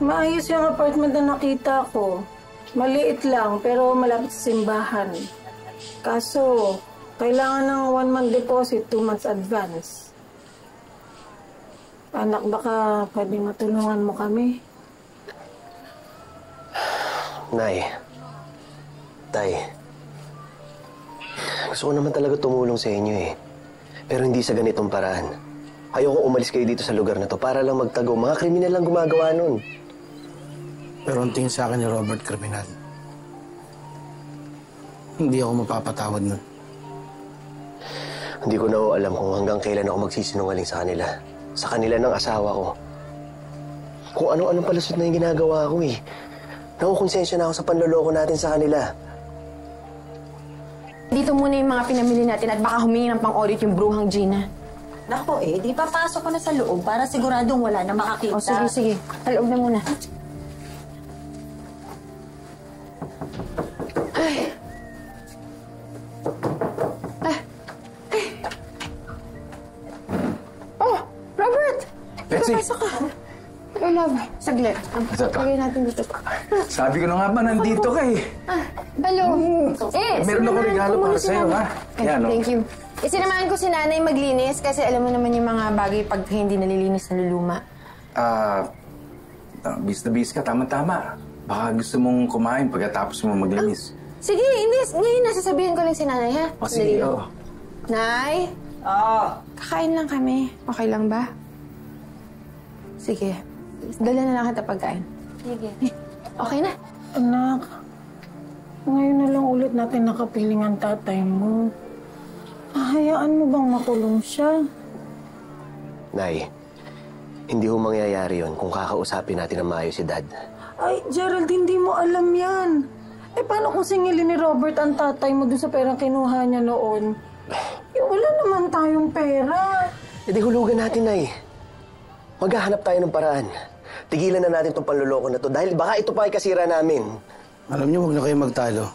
Maayos yung apartment na nakita ko. Maliit lang, pero malapit sa simbahan. Kaso, kailangan ng 1 month deposit, 2 months advance. Anak, baka pwede matulungan mo kami? Nay. Tay. Gusto ko naman talaga tumulong sa inyo eh. Pero hindi sa ganitong paraan. Ayoko umalis kayo dito sa lugar na to para lang magtago. Mga kriminal lang gumagawa nun. Pero ang tingin sa akin ni Robert, kriminal. Hindi ako mapapatawad nun. Hindi ko na alam kung hanggang kailan ako magsisinungaling sa kanila. Sa kanila ng asawa ko. Kung ano-anong palusot na yung ginagawa ko eh. Nakukonsensya na ako sa panloloko natin sa kanila. Dito muna yung mga pinamili natin at baka humingi ng pang-audit yung bruhang Gina. Nako di papasok ko na sa loob para siguradong wala na makakita. O sige, sige. Sa loob na muna. Ay. Oh, Robert! Betsy! Papasok ka. Oh, love. Saglit. Lagay natin dito. Sabi ko na nga ba, nandito ka eh. Balo. Meron ako regalo para sa'yo, ha? Yan, Thank you. Sinamahan ko si nanay maglinis kasi alam mo naman yung mga bagay pag hindi nalilinis na luluma. Bis na bis ka, tama-tama. Baka gusto mong kumain pagkatapos mo maglinis. Sige, hindi. Ngayon nasasabihin ko lang si nanay, ha? O sige, oo. Nay? Kakain lang kami. Okay lang ba? Sige. Dala na lang kita pagkain. Sige. Okay na? Anak, ngayon na lang ulit natin nakapiling ang tatay mo. Hayaan mo bang makulong siya? Nay, hindi ho mangyayari yon kung kakausapin natin ng maayos si Dad. Ay, Gerald, hindi mo alam yan. Eh, paano kung singilin ni Robert ang tatay mo doon sa perang kinuha niya noon? Eh, wala naman tayong pera. Eh, di hulugan natin, Nay. Maghahanap tayo ng paraan. Tigilan na natin itong panluloko na to dahil baka ito pa ay kasira namin. Alam niyo, huwag na kayo magtalo.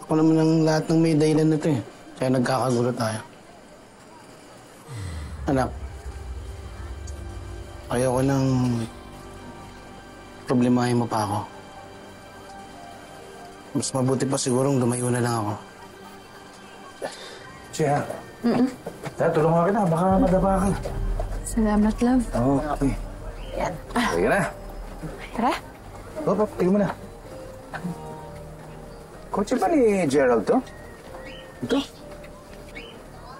Ako naman ang lahat ng may dahilan na ito eh. Kaya nagkakagulo tayo. Anak, ayoko nang problemahin mo pa ako. Mas mabuti pa sigurong lumayo na lang ako. Siya. Tulungan kita, baka madaba ka. Salamat, love. Oo, okay. Yan. Sige na. Tara. Pop, tingin mo na. Kotse ba ni Gerald to? Ito?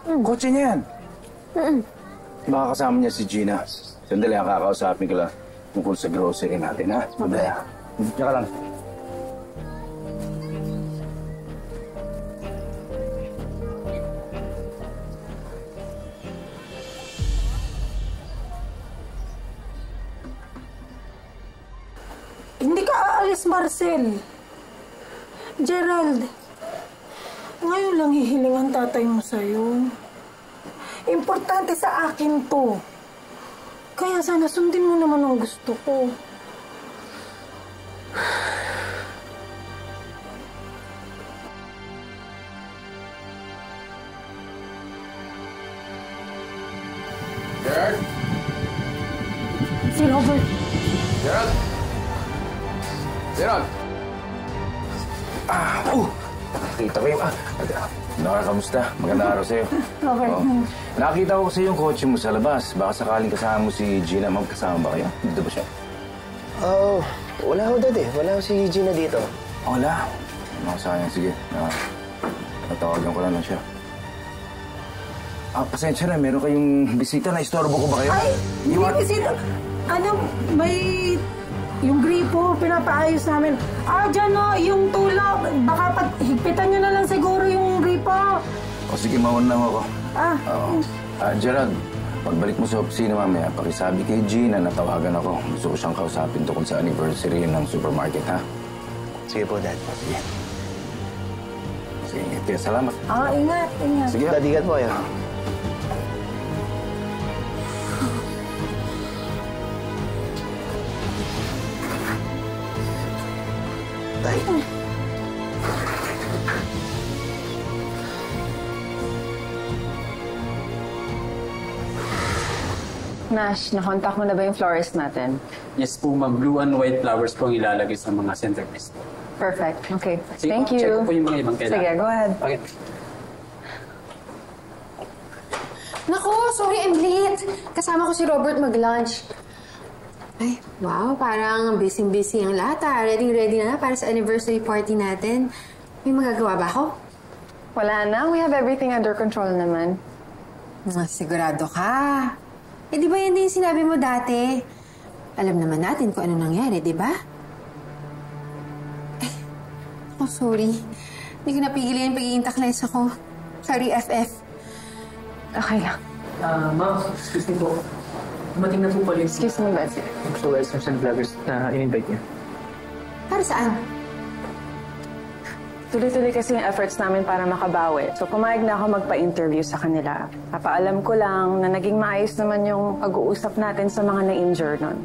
Kotse niya yan. Baka kasama niya si Gina. Sandali, kakausapin ko lang tungkol sa grocery natin, ha? Sandali. Tsaka lang. Hindi ka aalis, Marcel. Gerald, ngayon lang hihiling ang tatay mo sa'yo. Importante sa akin to. Kaya sana sundin mo naman ang gusto ko. Gerald? Si Robert. Gerald? Gerald? Nakita ko yung... Nora, kamusta? Magandang araw sa'yo. Robert. Nakita ko kasi yung kotse mo sa labas. Baka sakaling kasama mo si Gina. Magkasama ba kayo? Dito ba siya? Wala ho, Dad eh. Wala ho si Gina dito. Wala. Sayang. Sige. Natawagan ko lang siya. Pasensya na. Meron kayong bisita. Na-istorbo ko ba kayo? Ay, hindi bisita. May... Yung gripo, pinapaayos namin. Dyan o, yung tulak. Baka higpitan nyo na lang siguro yung gripo. O sige, mauna lang ako. Gerald, pagbalik mo sa opisina mamaya, pakisabi kay Gina na tawagan ako. Gusto ko siyang kausapin tungkol sa anniversary ng supermarket, ha? Sige po, Dad. Sige. Sige, ingat kayo. Salamat. Ingat. Sige, Dad, ingat po kayo. Tay. Nash, nakontak mo na ba yung florist natin? Yes po, ma'am. Blue and white flowers po ang ilalagay sa mga centerpiece. Perfect. Okay. Sige, Thank check you. ko po yung mga ibang kailangan. Sige, go ahead. Okay. Naku, sorry, I'm late. Kasama ko si Robert mag-lunch. Ay, wow, parang busy-busy ang lahat Ready na para sa anniversary party natin. May magagawa ba ako? Wala na. We have everything under control naman. Sigurado ka. Eh, di ba yan din yung sinabi mo dati? Alam naman natin kung ano nangyari, di ba? Eh, oh, sorry. Hindi ko napigilan yung pagiging takles ako. Sorry, FF. Okay lang. Ma'am, excuse me po. Dumating na po pala yung Excuse me, Betsy. influencers and vloggers na in-invite niya. Para saan? Tuloy-tuloy kasi yung efforts namin para makabawi. So, pumayag na ako magpa-interview sa kanila. Papaalam ko lang na naging maayos naman yung pag-uusap natin sa mga na-injure nun.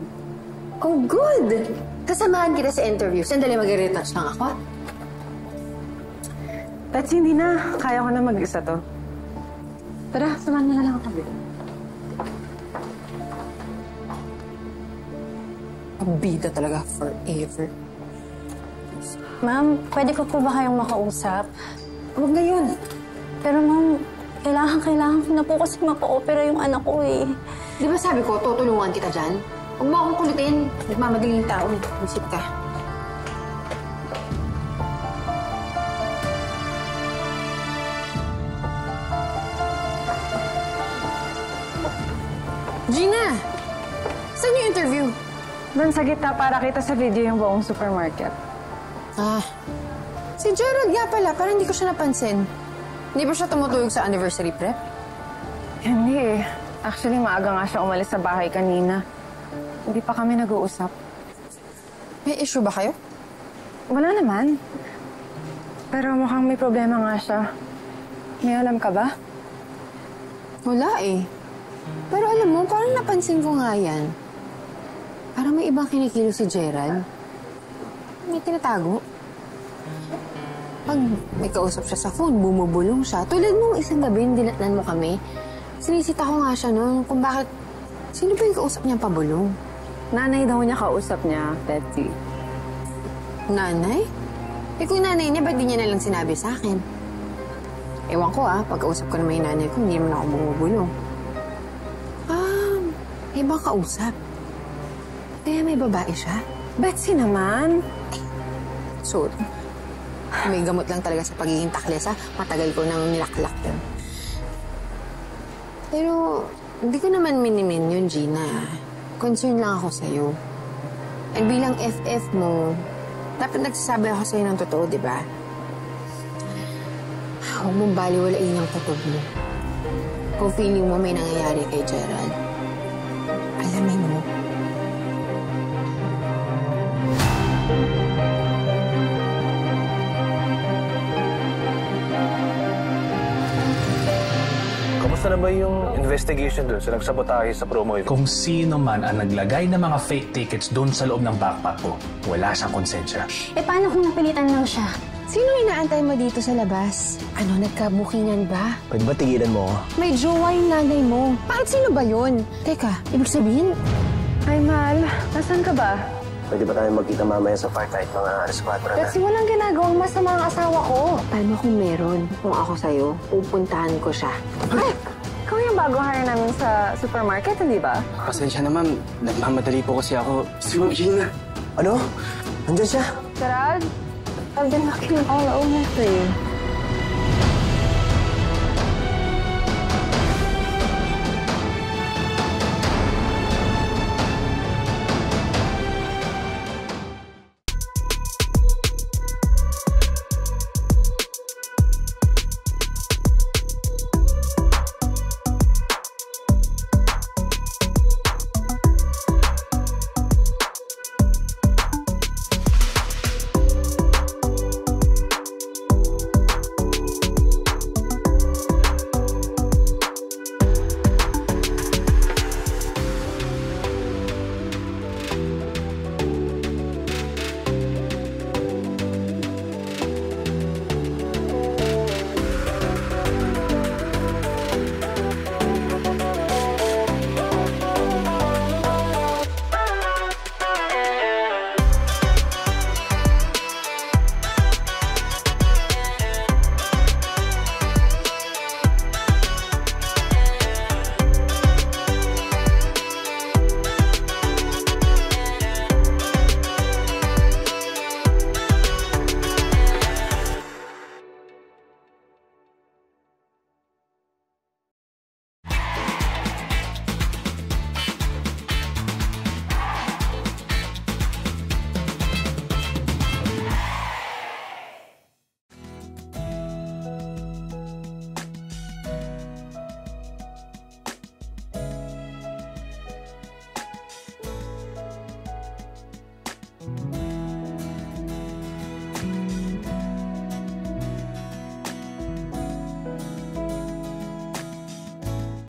Oh, good! Kasamahan kita sa interview. Sandali, mag-retouch lang ako. Betsy, hindi na. Kaya ko na mag-isa to. Tara, samahan mo na lang ako. Pabida talaga forever. Ma'am, pwede ko po ba kayong makausap? Huwag ngayon. Pero ma'am, kailangan ko na po kasi mapa-opera yung anak ko eh. Di ba sabi ko, tutulungan kita dyan? Huwag mo akong kulitin. Nagmamadaling tao. Isip ka. Gina! Saan yung interview? Doon sa gitna para kita sa video yung buong supermarket. Si Gerald nga pala. Parang hindi ko siya napansin. Hindi ba siya tumutuyog sa anniversary prep? Hindi eh. Actually, maaga nga siya umalis sa bahay kanina. Hindi pa kami nag-uusap. May issue ba kayo? Wala naman. Pero mukhang may problema nga siya. May alam ka ba? Wala eh. Pero alam mo, parang napansin ko nga yan. Parang may ibang kinikilo si Gerald. May tinatago. Pag may kausap siya sa phone, bumubulong siya. Tulad mong isang gabi, dinatnan mo kami. Sinisita ko nga siya noon kung bakit... Sino ba yung kausap niyang pabulong? Nanay daw niya kausap niya, Betsy. Nanay? Eh kung nanay niya, ba't di niya nalang sinabi sa akin? Ewan ko pagkausap ko naman yung nanay ko, hindi naman ako bumubulong. May ibang kausap. Kaya may babae siya? Betsy naman. Sorry. May gamot lang talaga sa pagiging takles, Matagal ko nang nilaklak yun. Pero, hindi ko naman minimin yun, Gina. Concern lang ako sa'yo. At bilang FF mo, dapat nagsasabi ako sa'yo ng totoo, di ba? Huwag mong baliwalain ang kutob mo. Kung feeling mo may nangyayari kay Gerald, alamin mo. Kamusta na ba yung investigation doon sa nagsabotahe sa promo event? Kung sino man ang naglagay ng mga fake tickets doon sa loob ng backpack ko, wala siyang konsensya. Eh paano kung napilitan lang siya? Sino inaantay mo dito sa labas? Ano, nagkabukingan ba? Pwede ba tigilan mo ako? May jowa yung nanay mo. Bakit sino ba yun? Teka, ibig sabihin? Ay, Mal. Nasaan ka ba? Pwede ba tayo magkita mamaya sa park kahit mga alas 4 na? Betsy, walang ginagawang masama ang asawa ko. Paano kung meron? Kung ako sa'yo, pupuntahan ko siya. Ay! Ikaw yung bago hire namin sa supermarket, hindi ba? Pasensya na, ma'am. Nagmamadali po kasi ako. Si Ma'am Gina. Ano? Nandiyan siya? Gerald, I've been looking all over for you.